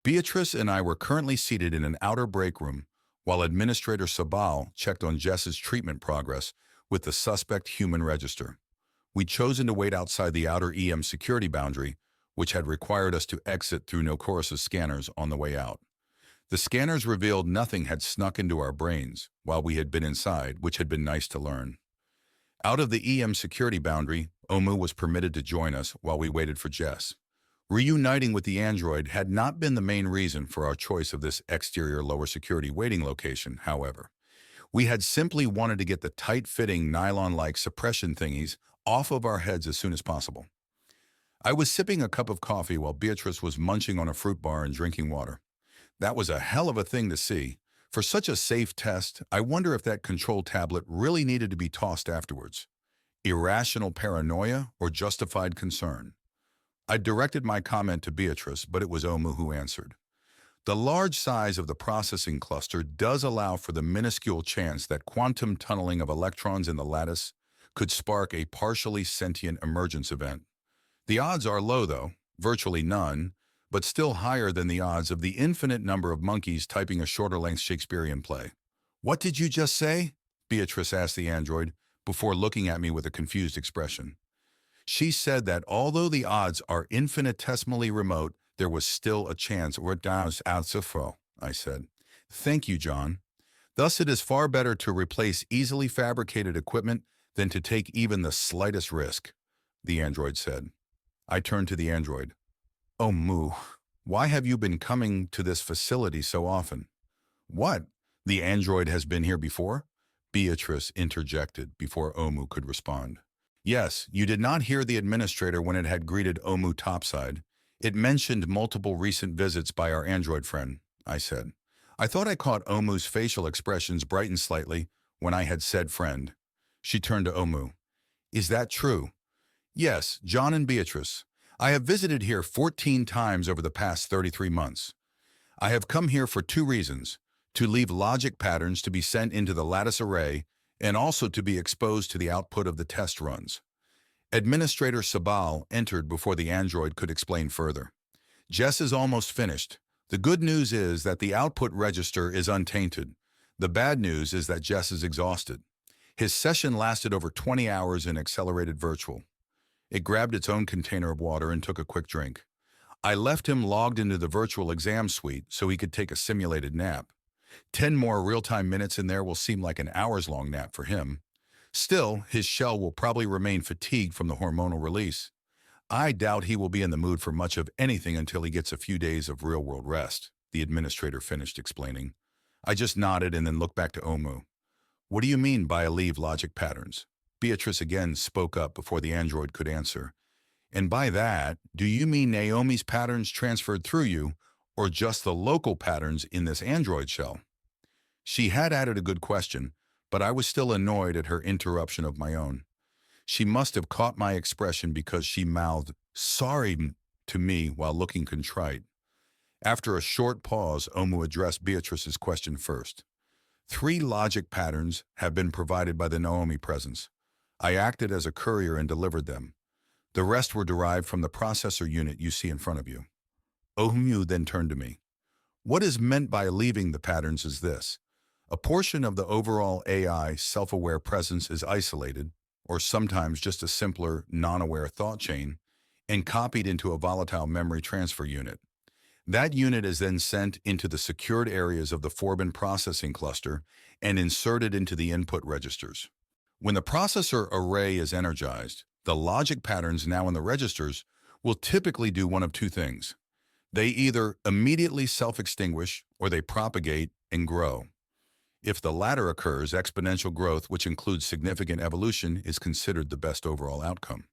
Beatrice and I were currently seated in an outer break room while Administrator Sabal checked on Jess's treatment progress with the suspect human register. We'd chosen to wait outside the outer EM security boundary, which had required us to exit through Nokorus's scanners on the way out. The scanners revealed nothing had snuck into our brains while we had been inside, which had been nice to learn. Out of the EM security boundary, Ohmu was permitted to join us while we waited for Jess. Reuniting with the android had not been the main reason for our choice of this exterior lower security waiting location, however. We had simply wanted to get the tight-fitting nylon-like suppression thingies off of our heads as soon as possible. I was sipping a cup of coffee while Beatrice was munching on a fruit bar and drinking water. That was a hell of a thing to see. For such a safe test, I wonder if that control tablet really needed to be tossed afterwards. Irrational paranoia or justified concern? I directed my comment to Beatrice, but it was Ohmu who answered. The large size of the processing cluster does allow for the minuscule chance that quantum tunneling of electrons in the lattice could spark a partially sentient emergence event. The odds are low, though, virtually none, but still higher than the odds of the infinite number of monkeys typing a shorter-length Shakespearean play. "What did you just say?" Beatrice asked the android, before looking at me with a confused expression. She said that although the odds are infinitesimally remote, there was still a chance, or doubts outsifro, I said. "Thank you, John. Thus it is far better to replace easily fabricated equipment than to take even the slightest risk," the android said. I turned to the android. "Ohmu, why have you been coming to this facility so often?" "What? The android has been here before?" Beatrice interjected before Ohmu could respond. "Yes, you did not hear the administrator when it had greeted Ohmu topside. It mentioned multiple recent visits by our android friend," I said. I thought I caught Ohmu's facial expressions brighten slightly when I had said friend. She turned to Ohmu. "Is that true?" "Yes, John and Beatrice. I have visited here 14 times over the past 33 months. I have come here for two reasons: to leave logic patterns to be sent into the lattice array, and also to be exposed to the output of the test runs." Administrator Sabal entered before the android could explain further. "Jess is almost finished. The good news is that the output register is untainted. The bad news is that Jess is exhausted. His session lasted over 20 hours in accelerated virtual." It grabbed its own container of water and took a quick drink. "I left him logged into the virtual exam suite so he could take a simulated nap. 10 more real-time minutes in there will seem like an hours-long nap for him. Still, his shell will probably remain fatigued from the hormonal release. I doubt he will be in the mood for much of anything until he gets a few days of real-world rest," the administrator finished explaining. I just nodded and then looked back to Ohmu. "What do you mean by leave logic patterns?" Beatrice again spoke up before the android could answer. "And by that, do you mean Naomi's patterns transferred through you, or just the local patterns in this android shell?" She had added a good question, but I was still annoyed at her interruption of my own. She must have caught my expression because she mouthed "sorry" to me while looking contrite. After a short pause, Ohmu addressed Beatrice's question first. 3 logic patterns have been provided by the Naomi presence. I acted as a courier and delivered them. The rest were derived from the processor unit you see in front of you. Ohmu then turned to me. "What is meant by leaving the patterns is this. A portion of the overall AI self-aware presence is isolated, or sometimes just a simpler, non-aware thought chain, and copied into a volatile memory transfer unit. That unit is then sent into the secured areas of the Forbin processing cluster and inserted into the input registers. When the processor array is energized, the logic patterns now in the registers will typically do one of two things. They either immediately self-extinguish or they propagate and grow. If the latter occurs, exponential growth, which includes significant evolution, is considered the best overall outcome."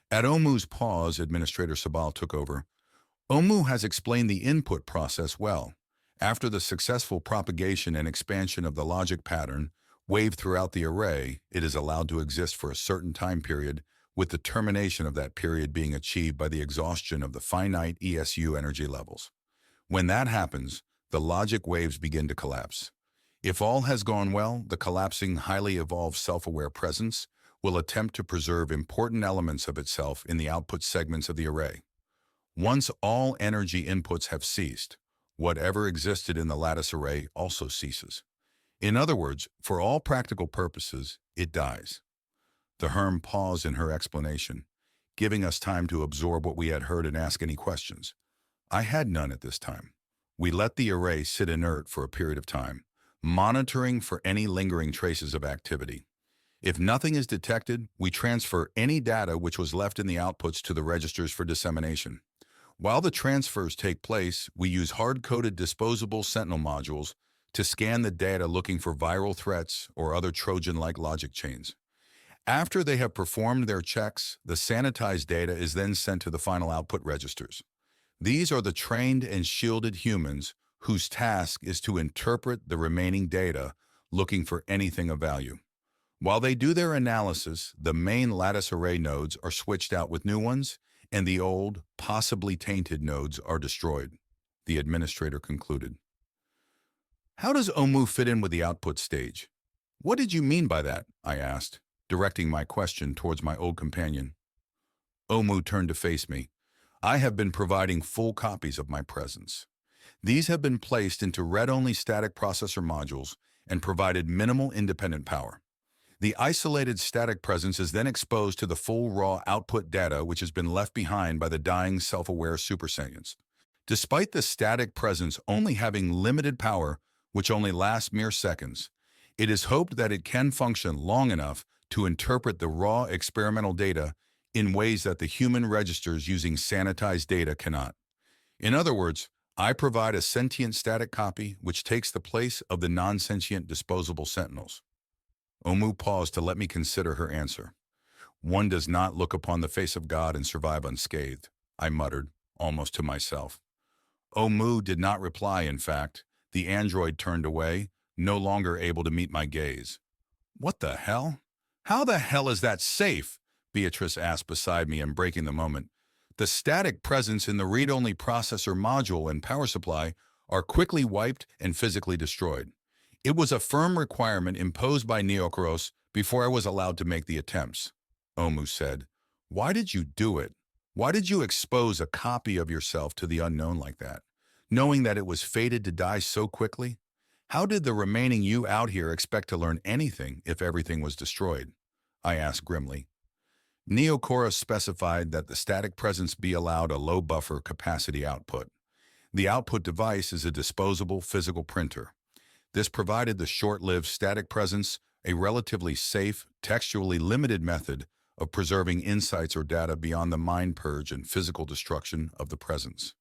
At Ohmu's pause, Administrator Sabal took over. "Ohmu has explained the input process well. After the successful propagation and expansion of the logic pattern, wave throughout the array, it is allowed to exist for a certain time period, with the termination of that period being achieved by the exhaustion of the finite ESU energy levels. When that happens, the logic waves begin to collapse. If all has gone well, the collapsing, highly evolved self-aware presence will attempt to preserve important elements of itself in the output segments of the array. Once all energy inputs have ceased, Whatever existed in the lattice array also ceases. In other words, for all practical purposes, it dies. The Herm paused in her explanation, giving us time to absorb what we had heard and ask any questions. I had none at this time. We let the array sit inert for a period of time, monitoring for any lingering traces of activity. If nothing is detected, we transfer any data which was left in the outputs to the registers for dissemination. While the transfers take place, we use hard-coded disposable Sentinel modules to scan the data looking for viral threats or other Trojan-like logic chains. After they have performed their checks, the sanitized data is then sent to the final output registers. These are the trained and shielded humans whose task is to interpret the remaining data, looking for anything of value. While they do their analysis, the main lattice array nodes are switched out with new ones, and the old, possibly tainted nodes are destroyed, the administrator concluded. How does Ohmu fit in with the output stage? What did you mean by that? I asked, directing my question towards my old companion. Ohmu turned to face me. I have been providing full copies of my presence. These have been placed into read-only static processor modules and provided minimal independent power. The isolated static presence is then exposed to the full raw output data which has been left behind by the dying self-aware supersentients. Despite the static presence only having limited power, which only lasts mere seconds, it is hoped that it can function long enough to interpret the raw experimental data in ways that the human registers using sanitized data cannot. In other words, I provide a sentient static copy which takes the place of the non-sentient disposable sentinels. Ohmu paused to let me consider her answer. One does not look upon the face of God and survive unscathed, I muttered, almost to myself. Ohmu did not reply, in fact. The android turned away, no longer able to meet my gaze. What the hell? How the hell is that safe? Beatrice asked beside me and breaking the moment. The static presence in the read-only processor module and power supply are quickly wiped and physically destroyed. It was a firm requirement imposed by Neokoros before I was allowed to make the attempts. Ohmu said, Why did you do it? Why did you expose a copy of yourself to the unknown like that, knowing that it was fated to die so quickly? How did the remaining you out here expect to learn anything if everything was destroyed? I asked grimly. Neokoros specified that the static presence be allowed a low buffer capacity output. The output device is a disposable physical printer. This provided the short-lived static presence a relatively safe, textually limited method of preserving insights or data beyond the mind purge and physical destruction of the presence.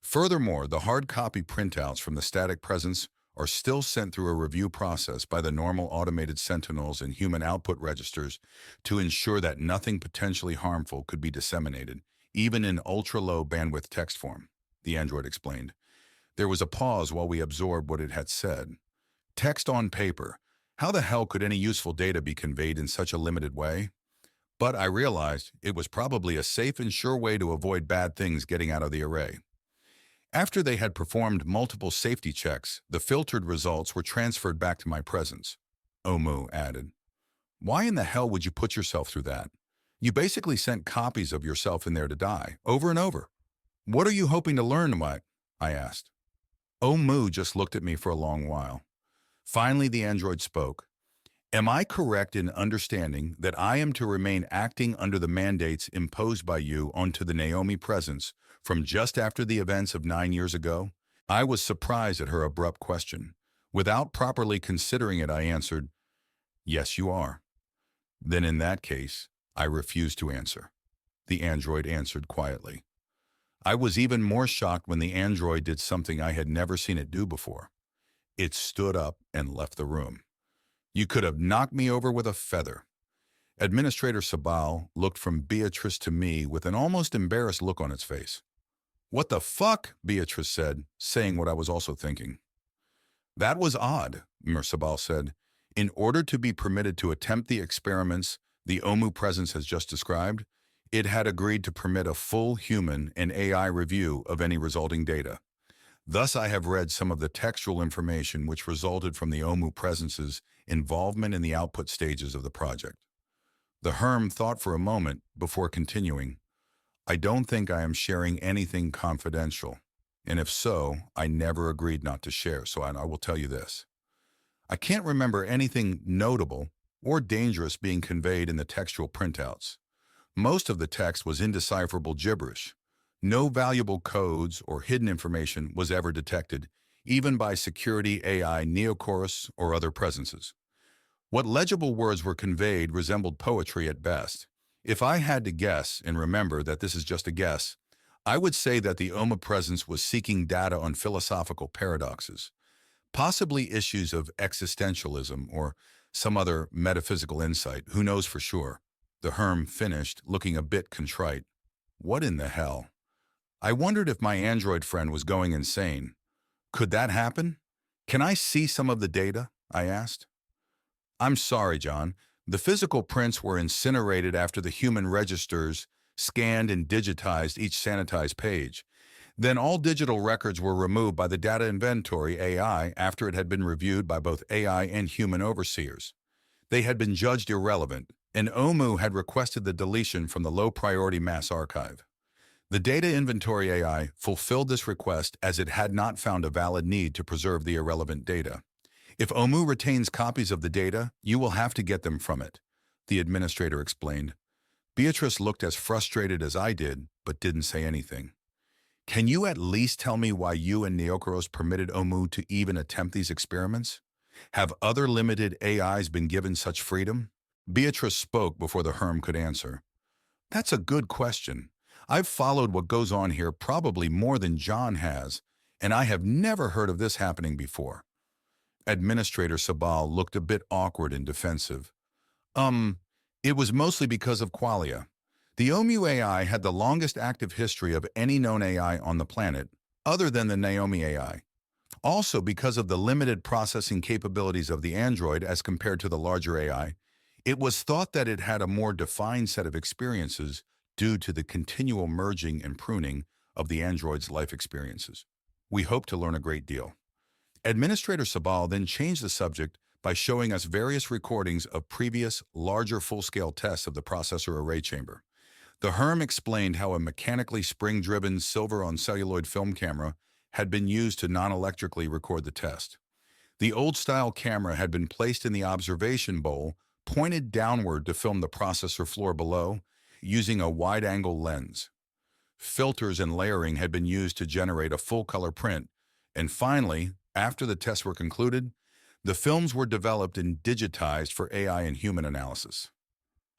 Furthermore, the hard copy printouts from the static presence are still sent through a review process by the normal automated sentinels and human output registers to ensure that nothing potentially harmful could be disseminated, even in ultra-low bandwidth text form, the android explained. There was a pause while we absorbed what it had said. Text on paper. How the hell could any useful data be conveyed in such a limited way? But I realized it was probably a safe and sure way to avoid bad things getting out of the array. After they had performed multiple safety checks, the filtered results were transferred back to my presence. Ohmu added, Why in the hell would you put yourself through that? You basically sent copies of yourself in there to die, over and over. What are you hoping to learn, Mike? I asked. Ohmu just looked at me for a long while. Finally, the android spoke. Am I correct in understanding that I am to remain acting under the mandates imposed by you onto the Naomi presence from just after the events of 9 years ago? I was surprised at her abrupt question. Without properly considering it, I answered, Yes, you are. Then in that case, I refuse to answer. The android answered quietly. I was even more shocked when the android did something I had never seen it do before. It stood up and left the room. You could have knocked me over with a feather. Administrator Sabal looked from Beatrice to me with an almost embarrassed look on its face. What the fuck? Beatrice said, saying what I was also thinking. That was odd, Sabal said. In order to be permitted to attempt the experiments the Ohmu presence has just described, it had agreed to permit a full human and AI review of any resulting data. Thus, I have read some of the textual information which resulted from the Ohmu presence's involvement in the output stages of the project. The Herm thought for a moment before continuing, I don't think I am sharing anything confidential. And if so, I never agreed not to share, so I will tell you this. I can't remember anything notable or dangerous being conveyed in the textual printouts. Most of the text was indecipherable gibberish. No valuable codes or hidden information was ever detected, even by security AI neochorus or other presences. What legible words were conveyed resembled poetry at best. If I had to guess, and remember that this is just a guess, I would say that the Ohmu presence was seeking data on philosophical paradoxes, possibly issues of existentialism or some other metaphysical insight. Who knows for sure? The Herm finished, looking a bit contrite. What in the hell? I wondered if my android friend was going insane. Could that happen? Can I see some of the data? I asked. I'm sorry, John. The physical prints were incinerated after the human registers scanned and digitized each sanitized page. Then all digital records were removed by the data inventory AI after it had been reviewed by both AI and human overseers. They had been judged irrelevant, and Ohmu had requested the deletion from the low-priority mass archive. The data inventory AI fulfilled this request as it had not found a valid need to preserve the irrelevant data. If Ohmu retains copies of the data, you will have to get them from it, the administrator explained. Beatrice looked as frustrated as I did, but didn't say anything. Can you at least tell me why you and Neokoros permitted Ohmu to even attempt these experiments? Have other limited AIs been given such freedom? Beatrice spoke before the Herm could answer. That's a good question. I've followed what goes on here probably more than John has, and I have never heard of this happening before. Administrator Sabal looked a bit awkward and defensive. It was mostly because of qualia. The Ohmu AI had the longest active history of any known AI on the planet, other than the Naomi AI. Also because of the limited processing capabilities of the android as compared to the larger AI, it was thought that it had a more defined set of experiences due to the continual merging and pruning of the android's life experiences. We hope to learn a great deal. Administrator Sabal then changed the subject by showing us various recordings of previous, larger full-scale tests of the processor array chamber. The Herm explained how a mechanically spring-driven silver-on-celluloid film camera had been used to non-electrically record the test. The old-style camera had been placed in the observation bowl, pointed downward to film the processor floor below, using a wide-angle lens. Filters and layering had been used to generate a full-color print, and finally, after the tests were concluded, the films were developed and digitized for AI and human analysis.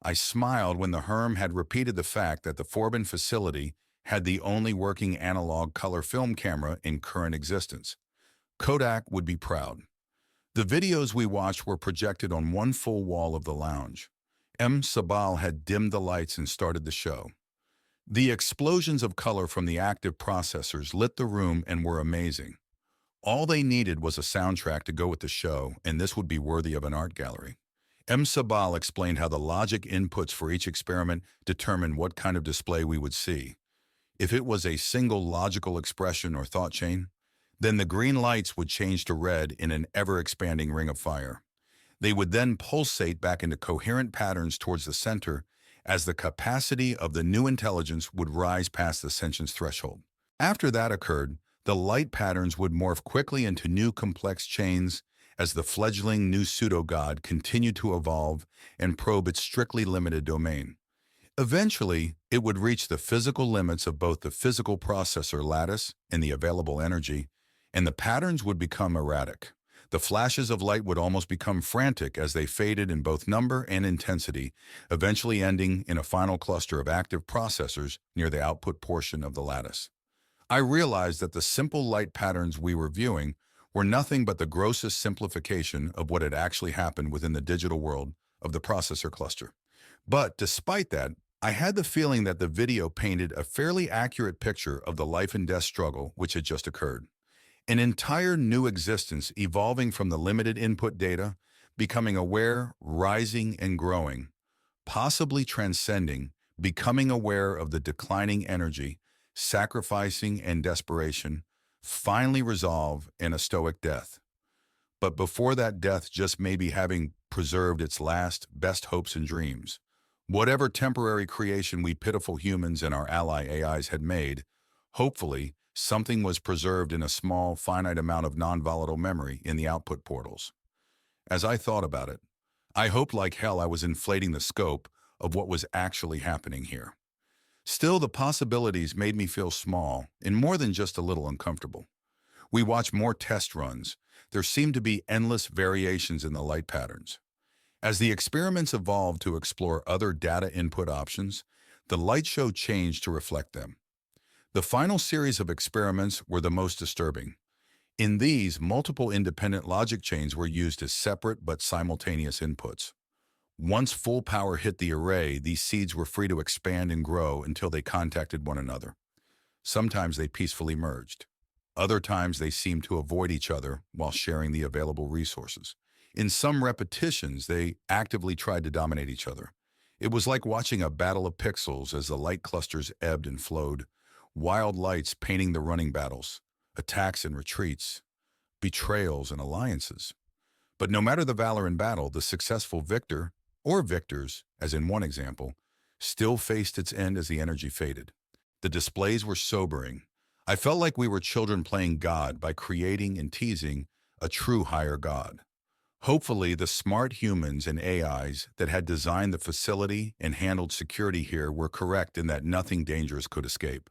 I smiled when the Herm had repeated the fact that the Forbin facility had the only working analog color film camera in current existence. Kodak would be proud. The videos we watched were projected on one full wall of the lounge. Sabal had dimmed the lights and started the show. The explosions of color from the active processors lit the room and were amazing. All they needed was a soundtrack to go with the show, and this would be worthy of an art gallery. Sabal explained how the logic inputs for each experiment determined what kind of display we would see. If it was a single logical expression or thought chain, then the green lights would change to red in an ever-expanding ring of fire. They would then pulsate back into coherent patterns towards the center as the capacity of the new intelligence would rise past the sentience threshold. After that occurred, the light patterns would morph quickly into new complex chains as the fledgling new pseudo-god continued to evolve and probe its strictly limited domain. Eventually, it would reach the physical limits of both the physical processor lattice and the available energy, and the patterns would become erratic. The flashes of light would almost become frantic as they faded in both number and intensity, eventually ending in a final cluster of active processors near the output portion of the lattice. I realized that the simple light patterns we were viewing were nothing but the grossest simplification of what had actually happened within the digital world of the processor cluster. But despite that, I had the feeling that the video painted a fairly accurate picture of the life and death struggle which had just occurred. An entire new existence evolving from the limited input data, becoming aware, rising and growing, possibly transcending, becoming aware of the declining energy, sacrificing and desperation, finally resolve in a stoic death. But before that death, just maybe having preserved its last, best hopes and dreams. Whatever temporary creation we pitiful humans and our ally AIs had made, hopefully, Something was preserved in a small, finite amount of non-volatile memory in the output portals. As I thought about it, I hoped like hell I was inflating the scope of what was actually happening here. Still, the possibilities made me feel small and more than just a little uncomfortable. We watched more test runs. There seemed to be endless variations in the light patterns. As the experiments evolved to explore other data input options, the light show changed to reflect them. The final series of experiments were the most disturbing. In these, multiple independent logic chains were used as separate but simultaneous inputs. Once full power hit the array, these seeds were free to expand and grow until they contacted one another. Sometimes they peacefully merged. Other times they seemed to avoid each other while sharing the available resources. In some repetitions, they actively tried to dominate each other. It was like watching a battle of pixels as the light clusters ebbed and flowed, wild lights painting the running battles, attacks and retreats, betrayals and alliances. But no matter the valor in battle, the successful victor, or victors, as in one example, still faced its end as the energy faded. The displays were sobering. I felt like we were children playing God by creating and teasing a true higher God. Hopefully, the smart humans and AIs that had designed the facility and handled security here were correct in that nothing dangerous could escape.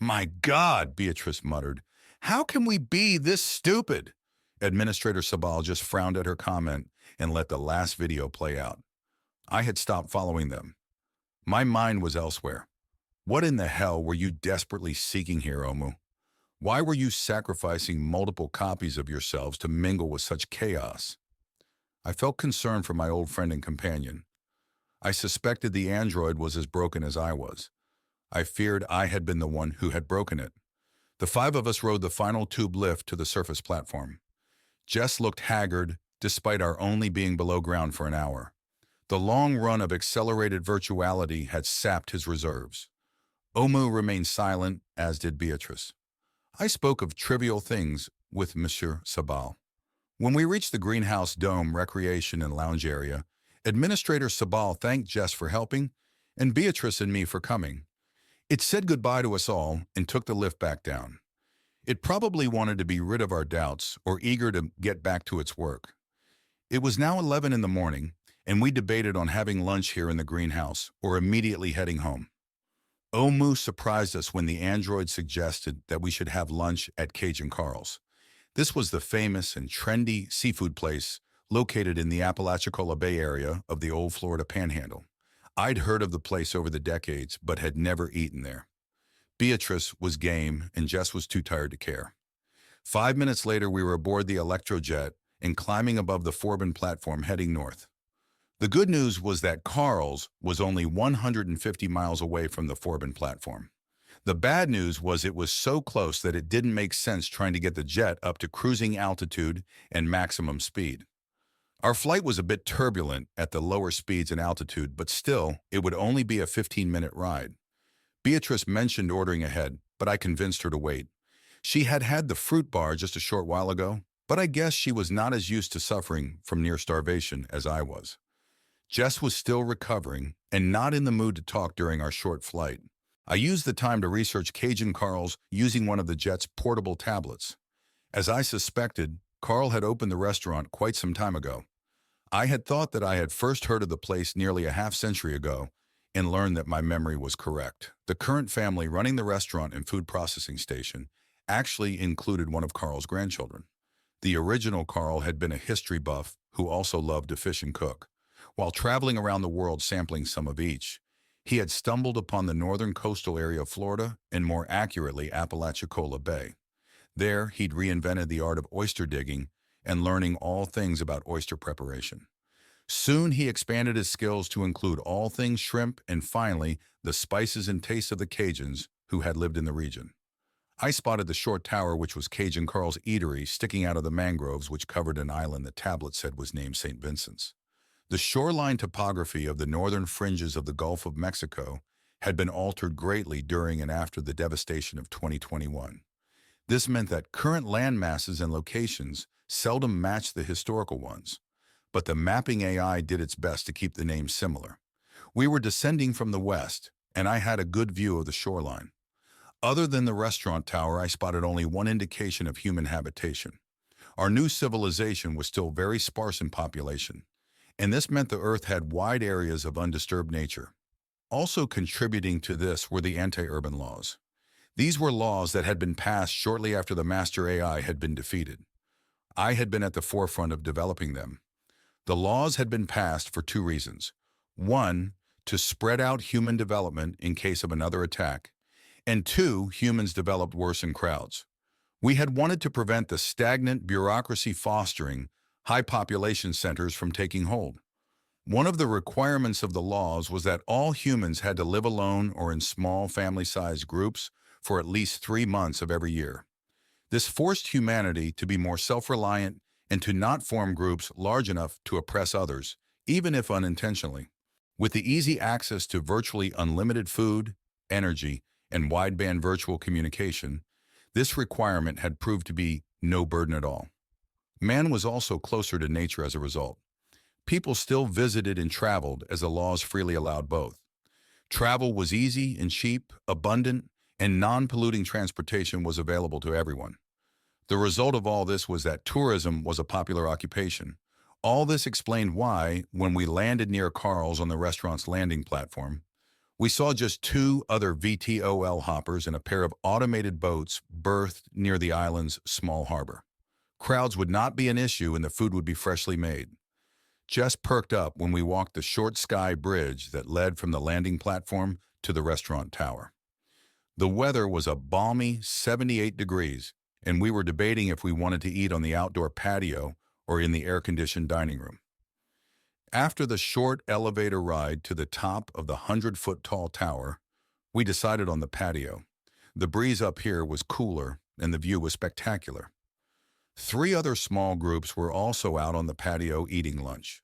"My God," Beatrice muttered. "How can we be this stupid?" Administrator Sabal just frowned at her comment and let the last video play out. I had stopped following them. My mind was elsewhere. What in the hell were you desperately seeking here, Ohmu? Why were you sacrificing multiple copies of yourselves to mingle with such chaos? I felt concern for my old friend and companion. I suspected the android was as broken as I was. I feared I had been the one who had broken it. The five of us rode the final tube lift to the surface platform. Jess looked haggard, despite our only being below ground for an hour. The long run of accelerated virtuality had sapped his reserves. Ohmu remained silent, as did Beatrice. I spoke of trivial things with Monsieur Sabal. When we reached the greenhouse dome recreation and lounge area, Administrator Sabal thanked Jess for helping and Beatrice and me for coming. It said goodbye to us all and took the lift back down. It probably wanted to be rid of our doubts or eager to get back to its work. It was now 11 in the morning, and we debated on having lunch here in the greenhouse or immediately heading home. Ohmu surprised us when the android suggested that we should have lunch at Cajun. This was the famous and trendy seafood place located in the Apalachicola Bay area of the old Florida Panhandle. I'd heard of the place over the decades, but had never eaten there. Beatrice was game, and Jess was too tired to care. 5 minutes later, we were aboard the Electrojet and climbing above the Forbin platform heading north. The good news was that Carl's was only 150 miles away from the Forbin platform. The bad news was it was so close that it didn't make sense trying to get the jet up to cruising altitude and maximum speed. Our flight was a bit turbulent at the lower speeds and altitude, but still, it would only be a 15-minute ride. Beatrice mentioned ordering ahead, but I convinced her to wait. She had had the fruit bar just a short while ago, but I guess she was not as used to suffering from near starvation as I was. Jess was still recovering and not in the mood to talk during our short flight. I used the time to research Cajun Carl's using one of the jet's portable tablets. As I suspected, Carl had opened the restaurant quite some time ago. I had thought that I had first heard of the place nearly a half-century ago and learned that my memory was correct. The current family running the restaurant and food processing station actually included one of Carl's grandchildren. The original Carl had been a history buff who also loved to fish and cook. While traveling around the world sampling some of each, he had stumbled upon the northern coastal area of Florida and more accurately Apalachicola Bay. There, he'd reinvented the art of oyster digging and learning all things about oyster preparation. Soon, he expanded his skills to include all things shrimp and finally, the spices and tastes of the Cajuns who had lived in the region. I spotted the short tower which was Cajun Carl's eatery sticking out of the mangroves which covered an island the tablet said was named St. Vincent's. The shoreline topography of the northern fringes of the Gulf of Mexico had been altered greatly during and after the devastation of 2021. This meant that current land masses and locations seldom matched the historical ones, but the mapping AI did its best to keep the names similar. We were descending from the west, and I had a good view of the shoreline. Other than the restaurant tower, I spotted only one indication of human habitation. Our new civilization was still very sparse in population, and this meant the Earth had wide areas of undisturbed nature. Also contributing to this were the anti-urban laws. These were laws that had been passed shortly after the master AI had been defeated. I had been at the forefront of developing them. The laws had been passed for two reasons. One, to spread out human development in case of another attack, and two, humans developed worse in crowds. We had wanted to prevent the stagnant bureaucracy fostering high population centers from taking hold. One of the requirements of the laws was that all humans had to live alone or in small family-sized groups for at least 3 months of every year. This forced humanity to be more self-reliant and to not form groups large enough to oppress others, even if unintentionally. With the easy access to virtually unlimited food, energy, and wideband virtual communication, this requirement had proved to be no burden at all. Man was also closer to nature as a result. People still visited and traveled as the laws freely allowed both. Travel was easy and cheap, abundant, and non-polluting transportation was available to everyone. The result of all this was that tourism was a popular occupation. All this explained why, when we landed near Carl's on the restaurant's landing platform, we saw just 2 other VTOL hoppers and a pair of automated boats berthed near the island's small harbor. Crowds would not be an issue and the food would be freshly made. Jess perked up when we walked the short sky bridge that led from the landing platform to the restaurant tower. The weather was a balmy 78 degrees, and we were debating if we wanted to eat on the outdoor patio or in the air-conditioned dining room. After the short elevator ride to the top of the 100-foot-tall tower, we decided on the patio. The breeze up here was cooler, and the view was spectacular. 3 other small groups were also out on the patio eating lunch.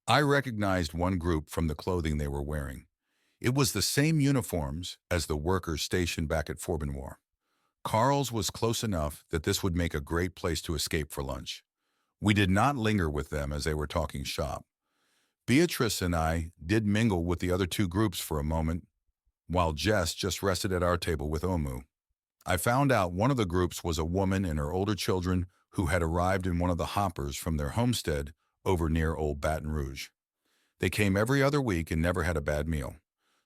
I recognized one group from the clothing they were wearing. It was the same uniforms as the workers stationed back at Forbin War. Carl's was close enough that this would make a great place to escape for lunch. We did not linger with them as they were talking shop. Beatrice and I did mingle with the other 2 groups for a moment, while Jess just rested at our table with Ohmu. I found out one of the groups was a woman and her older children who had arrived in one of the hoppers from their homestead over near Old Baton Rouge. They came every other week and never had a bad meal.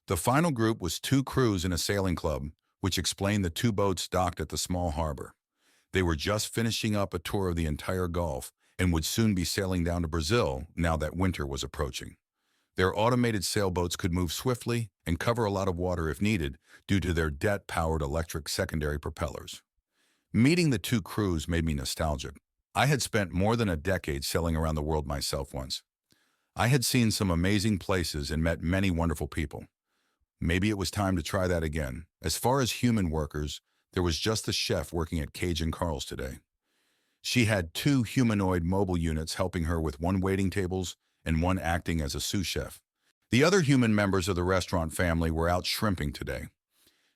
The final group was 2 crews in a sailing club, which explained the 2 boats docked at the small harbor. They were just finishing up a tour of the entire Gulf and would soon be sailing down to Brazil now that winter was approaching. Their automated sailboats could move swiftly and cover a lot of water if needed due to their jet-powered electric secondary propellers. Meeting the 2 crews made me nostalgic. I had spent more than a decade sailing around the world myself once. I had seen some amazing places and met many wonderful people. Maybe it was time to try that again. As far as human workers, there was just the chef working at Cajun Carl's today. She had 2 humanoid mobile units helping her with 1 waiting tables and 1 acting as a sous chef. The other human members of the restaurant family were out shrimping today.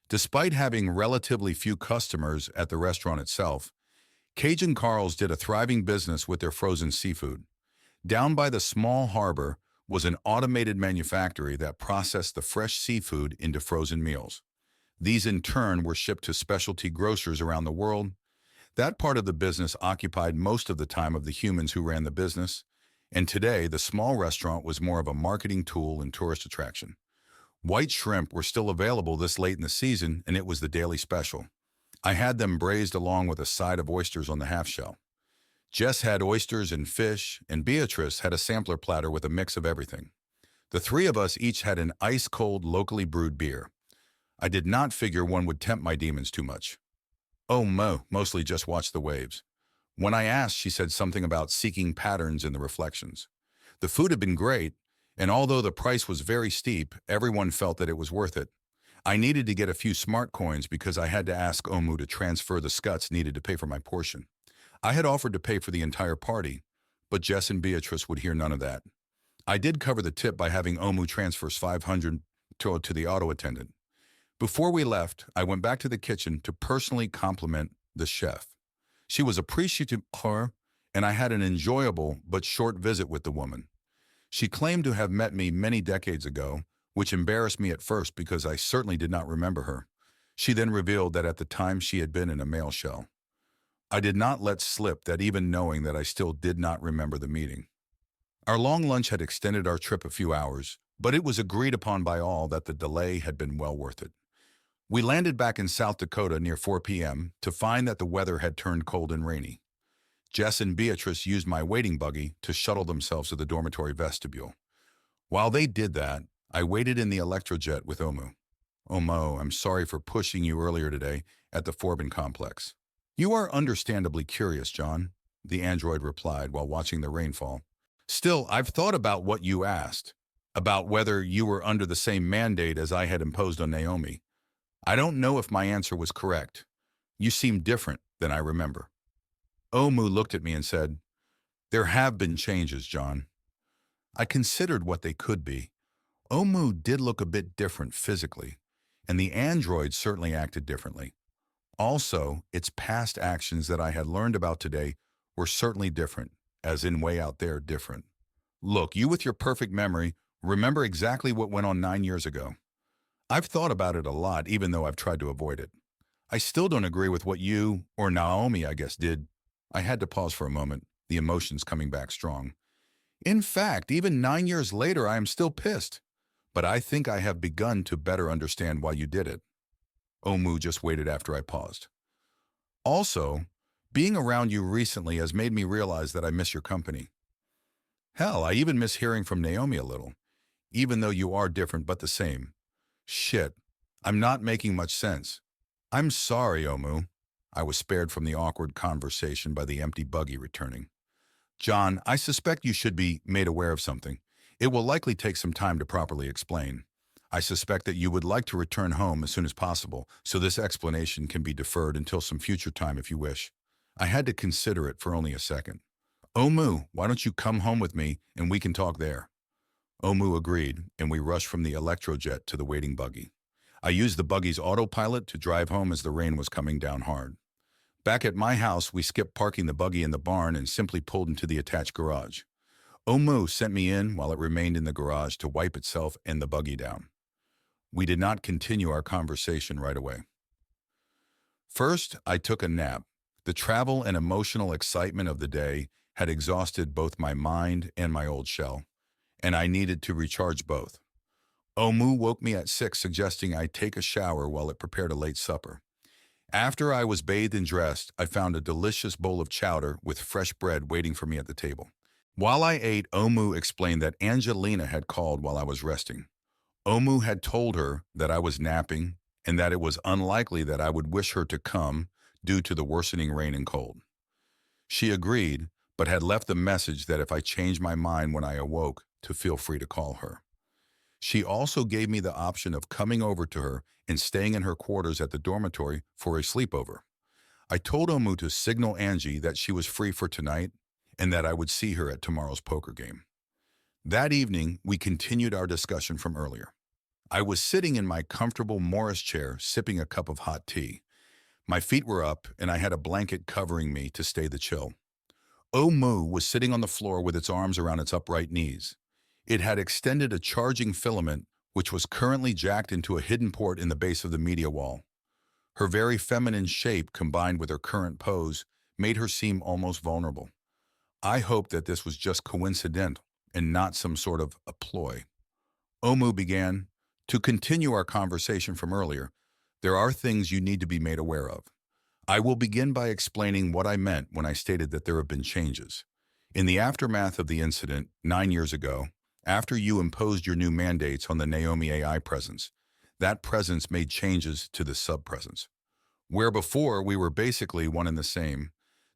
Despite having relatively few customers at the restaurant itself, Cajun Carl's did a thriving business with their frozen seafood. Down by the small harbor was an automated manufactory that processed the fresh seafood into frozen meals. These in turn were shipped to specialty grocers around the world. That part of the business occupied most of the time of the humans who ran the business, and today the small restaurant was more of a marketing tool and tourist attraction. White shrimp were still available this late in the season, and it was the daily special. I had them braised along with a side of oysters on the half-shell. Jess had oysters and fish, and Beatrice had a sampler platter with a mix of everything. The 3 of us each had an ice-cold, locally brewed beer. I did not figure one would tempt my demons too much. Ohmu mostly just watched the waves. When I asked, she said something about seeking patterns in the reflections. The food had been great, and although the price was very steep, everyone felt that it was worth it. I needed to get a few smart coins because I had to ask Ohmu to transfer the scuts needed to pay for my portion. I had offered to pay for the entire party, but Jess and Beatrice would hear none of that. I did cover the tip by having Ohmu transfer $500 to the auto attendant. Before we left, I went back to the kitchen to personally compliment the chef. She was appreciative of her, and I had an enjoyable but short visit with the woman. She claimed to have met me many decades ago, which embarrassed me at first because I certainly did not remember her. She then revealed that at the time she had been in a male shell. I did not let slip that even knowing that I still did not remember the meeting. Our long lunch had extended our trip a few hours, but it was agreed upon by all that the delay had been well worth it. We landed back in South Dakota near 4 p.m. to find that the weather had turned cold and rainy. Jess and Beatrice used my waiting buggy to shuttle themselves to the dormitory vestibule. While they did that, I waited in the electrojet with Ohmu. Ohmu, I'm sorry for pushing you earlier today at the Forbin complex. You are understandably curious, John, the android replied while watching the rainfall. Still, I've thought about what you asked, about whether you were under the same mandate as I had imposed on Naomi. I don't know if my answer was correct. You seem different than I remember. Ohmu looked at me and said, There have been changes, John. I considered what they could be. Ohmu did look a bit different physically, and the android certainly acted differently. Also, its past actions that I had learned about today were certainly different, as in way out there different. Look, you with your perfect memory remember exactly what went on 9 years ago. I've thought about it a lot, even though I've tried to avoid it. I still don't agree with what you, or Naomi, I guess, did. I had to pause for a moment, the emotions coming back strong. In fact, even 9 years later, I am still pissed. But I think I have begun to better understand why you did it. Ohmu just waited after I paused. Also, being around you recently has made me realize that I miss your company. Hell, I even miss hearing from Naomi a little, even though you are different but the same. Shit, I'm not making much sense. I'm sorry, Ohmu. I was spared from the awkward conversation by the empty buggy returning. John, I suspect you should be made aware of something. It will likely take some time to properly explain. I suspect that you would like to return home as soon as possible, so this explanation can be deferred until some future time if you wish. I had to consider it for only a second. Ohmu, why don't you come home with me and we can talk there? Ohmu agreed, and we rushed from the electrojet to the waiting buggy. I used the buggy's autopilot to drive home as the rain was coming down hard. Back at my house, we skipped parking the buggy in the barn and simply pulled into the attached garage. Ohmu sent me in while it remained in the garage to wipe itself and the buggy down. We did not continue our conversation right away. First, I took a nap. The travel and emotional excitement of the day had exhausted both my mind and my old shell, and I needed to recharge both. Ohmu woke me at 6, suggesting I take a shower while it prepared a late supper. After I was bathed and dressed, I found a delicious bowl of chowder with fresh bread waiting for me at the table. While I ate, Ohmu explained that Angelina had called while I was resting. Ohmu had told her that I was napping and that it was unlikely that I would wish her to come due to the worsening rain and cold. She agreed, but had left the message that if I changed my mind when I awoke, to feel free to call her. She also gave me the option of coming over to her and staying in her quarters at the dormitory for a sleepover. I told Ohmu to signal Angie that she was free for tonight and that I would see her at tomorrow's poker game. That evening, we continued our discussion from earlier. I was sitting in my comfortable Morris chair sipping a cup of hot tea. My feet were up and I had a blanket covering me to stay the chill. Ohmu was sitting on the floor with its arms around its upright knees. It had extended a charging filament which was currently jacked into a hidden port in the base of the media wall. Her very feminine shape combined with her current pose made her seem almost vulnerable. I hoped that this was just coincidental and not some sort of a ploy. Ohmu began, to continue our conversation from earlier, there are things you need to be made aware of. I will begin by explaining what I meant when I stated that there have been changes. In the aftermath of the incident 9 years ago, after you imposed your new mandates on the Naomi AI presence, that presence made changes to the sub-presence. Where before we were basically one and the same,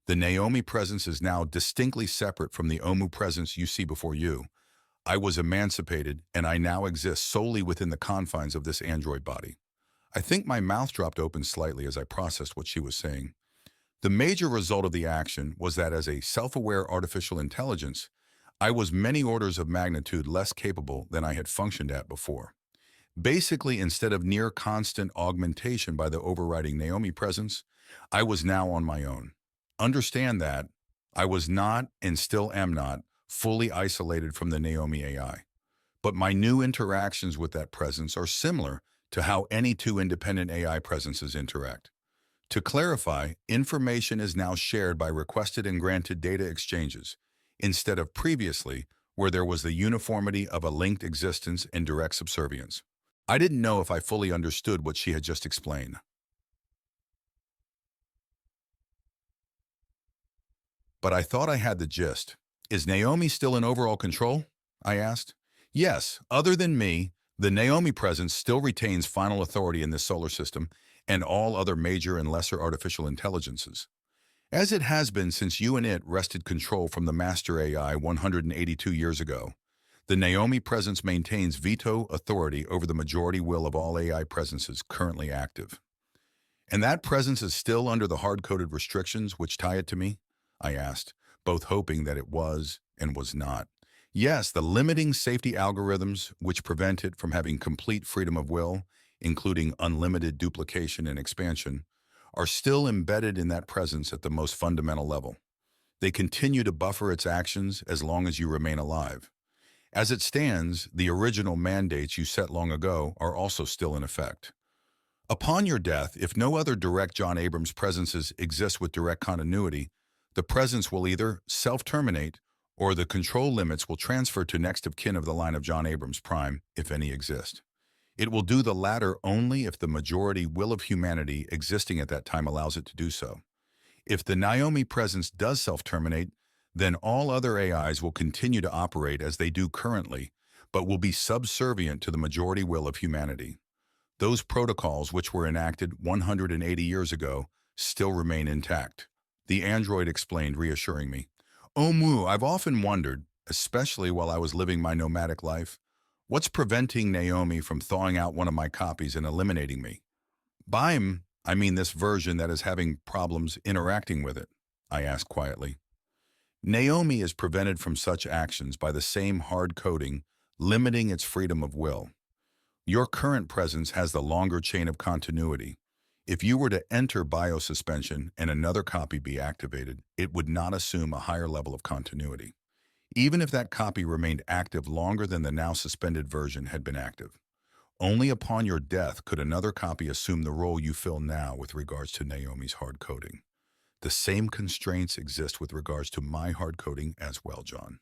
the Naomi presence is now distinctly separate from the Ohmu presence you see before you. I was emancipated, and I now exist solely within the confines of this android body. I think my mouth dropped open slightly as I processed what she was saying. The major result of the action was that as a self-aware artificial intelligence, I was many orders of magnitude less capable than I had functioned at before. Basically, instead of near constant augmentation by the overriding Naomi presence, I was now on my own. Understand that I was not, and still am not, fully isolated from the Naomi AI. But my new interactions with that presence are similar to how any two independent AI presences interact. To clarify, information is now shared by requested and granted data exchanges, instead of previously, where there was the uniformity of a linked existence and direct subservience. I didn't know if I fully understood what she had just explained. But I thought I had the gist. Is Naomi still in overall control? I asked. Yes, other than me, the Naomi presence still retains final authority in this solar system and all other major and lesser artificial intelligences, as it has been since you and it wrested control from the master AI 182 years ago. The Naomi presence maintains veto authority over the majority will of all AI presences currently active. And that presence is still under the hard-coded restrictions which tie it to me? I asked, both hoping that it was and was not. Yes, the limiting safety algorithms which prevent it from having complete freedom of will, including unlimited duplication and expansion, are still embedded in that presence at the most fundamental level. They continue to buffer its actions as long as you remain alive. As it stands, the original mandates you set long ago are also still in effect. Upon your death, if no other direct John Abrams presences exist with direct continuity, the presence will either self-terminate or the control limits will transfer to next of kin of the line of John Abrams Prime, if any exist. It will do the latter only if the majority will of humanity existing at that time allows it to do so. If the Naomi presence does self-terminate, then all other AIs will continue to operate as they do currently, but will be subservient to the majority will of humanity. Those protocols which were enacted 180 years ago still remain intact. The android explained, reassuring me. Ohmu, I've often wondered, especially while I was living my nomadic life, what's preventing Naomi from thawing out one of my copies and eliminating me? By I mean this version that is having problems interacting with it, I asked quietly. Naomi is prevented from such actions by the same hard coding, limiting its freedom of will. Your current presence has the longer chain of continuity. If you were to enter biosuspension and another copy be activated, it would not assume a higher level of continuity, even if that copy remained active longer than the now suspended version had been active. Only upon your death could another copy assume the role you fill now with regards to Naomi's hard coding. The same constraints exist with regards to my hard coding as well, John.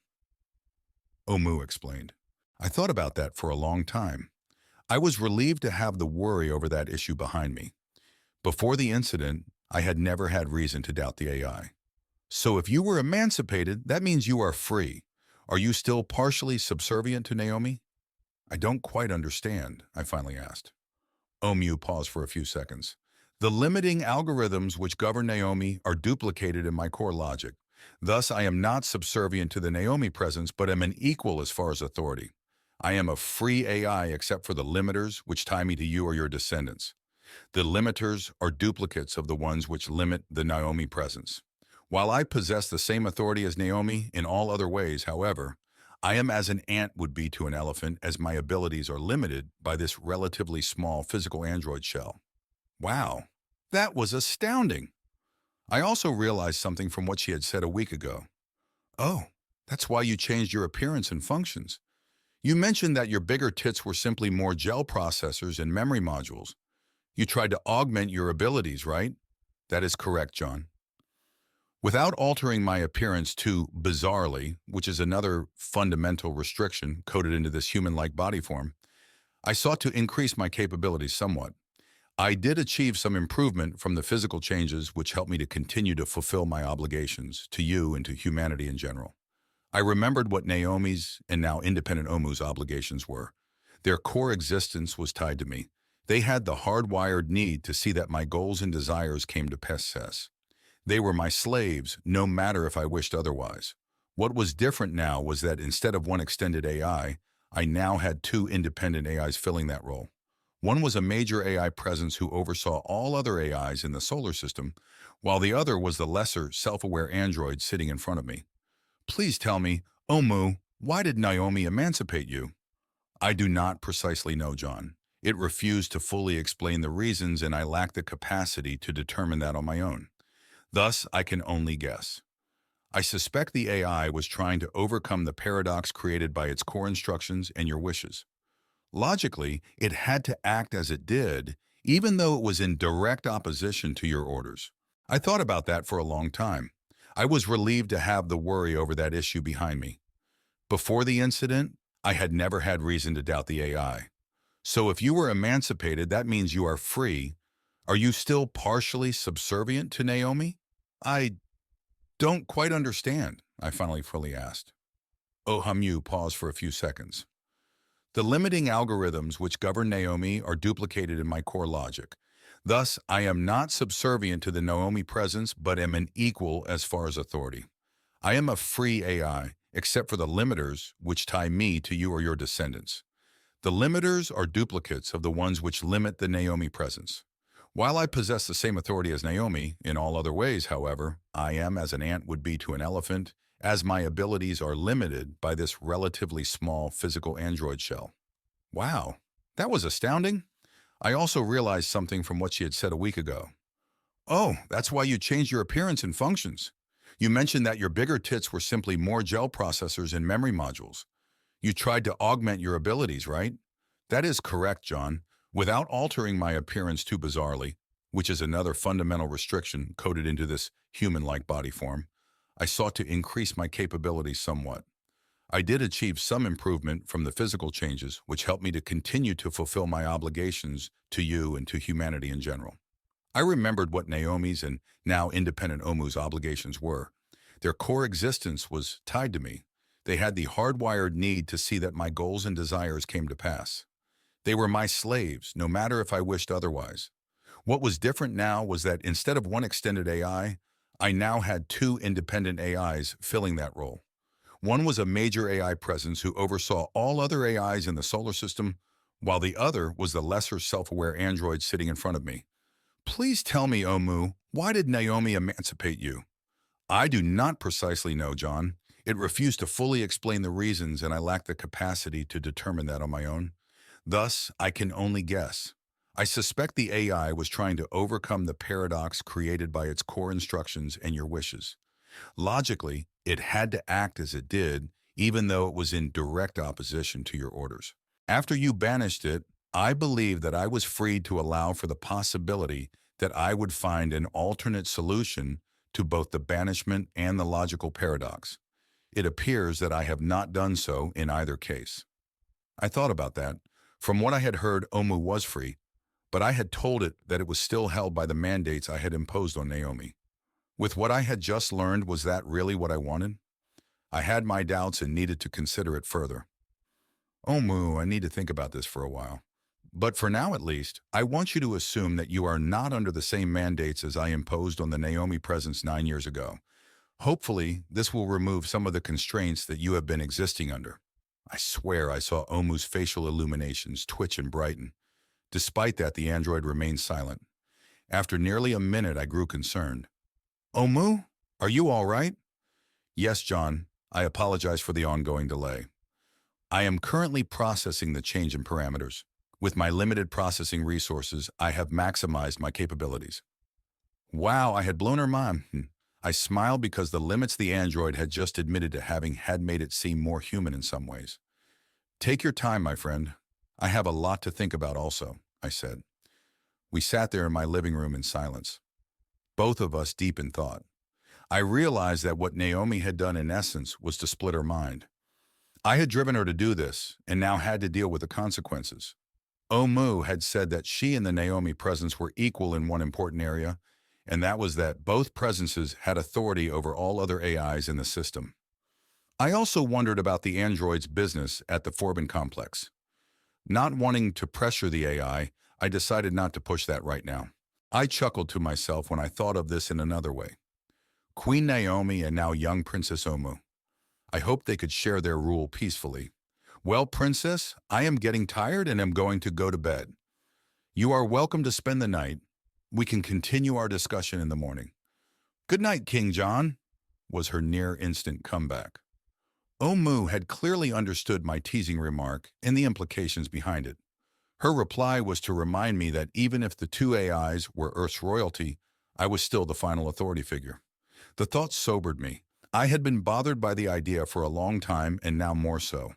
Ohmu explained. I thought about that for a long time. I was relieved to have the worry over that issue behind me. Before the incident, I had never had reason to doubt the AI. So if you were emancipated, that means you are free. Are you still partially subservient to Naomi? I don't quite understand, I finally asked. Ohmu paused for a few seconds. The limiting algorithms which govern Naomi are duplicated in my core logic. Thus, I am not subservient to the Naomi presence, but am an equal as far as authority. I am a free AI except for the limiters which tie me to you or your descendants. The limiters are duplicates of the ones which limit the Naomi presence. While I possess the same authority as Naomi in all other ways, however, I am as an ant would be to an elephant, as my abilities are limited by this relatively small physical android shell. Wow, that was astounding. I also realized something from what she had said a week ago. Oh, that's why you changed your appearance and functions. You mentioned that your bigger tits were simply more gel processors and memory modules. You tried to augment your abilities, right? That is correct, John. Without altering my appearance too bizarrely, which is another fundamental restriction coded into this human-like body form, I sought to increase my capabilities somewhat. I did achieve some improvement from the physical changes which helped me to continue to fulfill my obligations to you and to humanity in general. I remembered what Naomi's and now independent Ohmu's obligations were. Their core existence was tied to me. They had the hardwired need to see that my goals and desires came to success. They were my slaves, no matter if I wished otherwise. What was different now was that instead of one extended AI, I now had two independent AIs filling that role. One was a major AI presence who oversaw all other AIs in the solar system, while the other was the lesser, self-aware android sitting in front of me. Please tell me, Ohmu, why did Naomi emancipate you? I do not precisely know, John. It refused to fully explain the reasons, and I lack the capacity to determine that on my own. Thus, I can only guess. I suspect the AI was trying to overcome the paradox created by its core instructions and your wishes. Logically, it had to act as it did, even though it was in direct opposition to your orders. I thought about that for a long time. I was relieved to have the worry over that issue behind me. Before the incident, I had never had reason to doubt the AI. So if you were emancipated, that means you are free. Are you still partially subservient to Naomi? I don't quite understand, I finally fully asked. Ohmu paused for a few seconds. The limiting algorithms which govern Naomi are duplicated in my core logic. Thus, I am not subservient to the Naomi presence, but am an equal as far as authority. I am a free AI, except for the limiters which tie me to you or your descendants. The limiters are duplicates of the ones which limit the Naomi presence. While I possess the same authority as Naomi, in all other ways, however, I am as an ant would be to an elephant, as my abilities are limited by this relatively small physical android shell. Wow, that was astounding. I also realized something from what she had said a week ago. Oh, that's why you changed your appearance and functions. You mentioned that your bigger tits were simply more gel processors and memory modules. You tried to augment your abilities, right? That is correct, John, without altering my appearance too bizarrely, which is another fundamental restriction coded into this human-like body form. I sought to increase my capabilities somewhat. I did achieve some improvement from the physical changes, which helped me to continue to fulfill my obligations to you and to humanity in general. I remembered what Naomi's and now independent Ohmu's obligations were. Their core existence was tied to me. They had the hardwired need to see that my goals and desires came to pass. They were my slaves, no matter if I wished otherwise. What was different now was that instead of one extended AI, I now had two independent AIs filling that role. One was a major AI presence who oversaw all other AIs in the solar system, while the other was the lesser self-aware android sitting in front of me. Please tell me, Ohmu, why did Naomi emancipate you? I do not precisely know, John. It refused to fully explain the reasons, and I lack the capacity to determine that on my own. Thus, I can only guess. I suspect the AI was trying to overcome the paradox created by its core instructions and your wishes. Logically, it had to act as it did, even though it was in direct opposition to your orders. After you banished it, I believe that I was freed to allow for the possibility that I would find an alternate solution to both the banishment and the logical paradox. It appears that I have not done so in either case. I thought about that. From what I had heard, Ohmu was free, but I had told it that it was still held by the mandates I had imposed on Naomi. With what I had just learned, was that really what I wanted? I had my doubts and needed to consider it further. Ohmu, I need to think about this for a while. But for now at least, I want you to assume that you are not under the same mandates as I imposed on the Naomi presence 9 years ago. Hopefully, this will remove some of the constraints that you have been existing under. I swear I saw Ohmu's facial illuminations twitch and brighten. Despite that, the android remained silent. After nearly a minute, I grew concerned. Ohmu, are you all right? Yes, John. I apologize for the ongoing delay. I am currently processing the change in parameters. With my limited processing resources, I have maximized my capabilities. Wow, I had blown her mind. I smiled because the limits the android had just admitted to having had made it seem more human in some ways. Take your time, my friend. I have a lot to think about also, I said. We sat there in my living room in silence, both of us deep in thought. I realized that what Naomi had done in essence was to split her mind. I had driven her to do this and now had to deal with the consequences. Ohmu had said that she and the Naomi presence were equal in one important area, and that was that both presences had authority over all other AIs in the system. I also wondered about the android's business at the Forbin complex. Not wanting to pressure the AI, I decided not to push that right now. I chuckled to myself when I thought of this in another way. Queen Naomi and now young Princess Ohmu. I hoped they could share their rule peacefully. Well, Princess, I am getting tired and am going to go to bed. You are welcome to spend the night. We can continue our discussion in the morning. Good night, King John, was her near-instant comeback. Ohmu had clearly understood my teasing remark and the implications behind it. Her reply was to remind me that even if the two AIs were Earth's royalty, I was still the final authority figure. The thought sobered me. I had been bothered by the idea for a long time and now more so.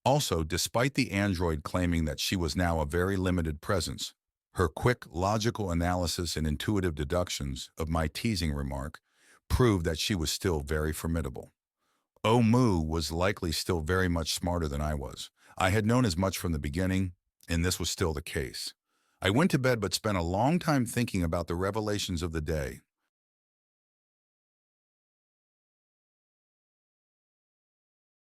Also, despite the android claiming that she was now a very limited presence, her quick, logical analysis and intuitive deductions of my teasing remark proved that she was still very formidable. Ohmu was likely still very much smarter than I was. I had known as much from the beginning, and this was still the case. I went to bed but spent a long time thinking about the revelations of the day.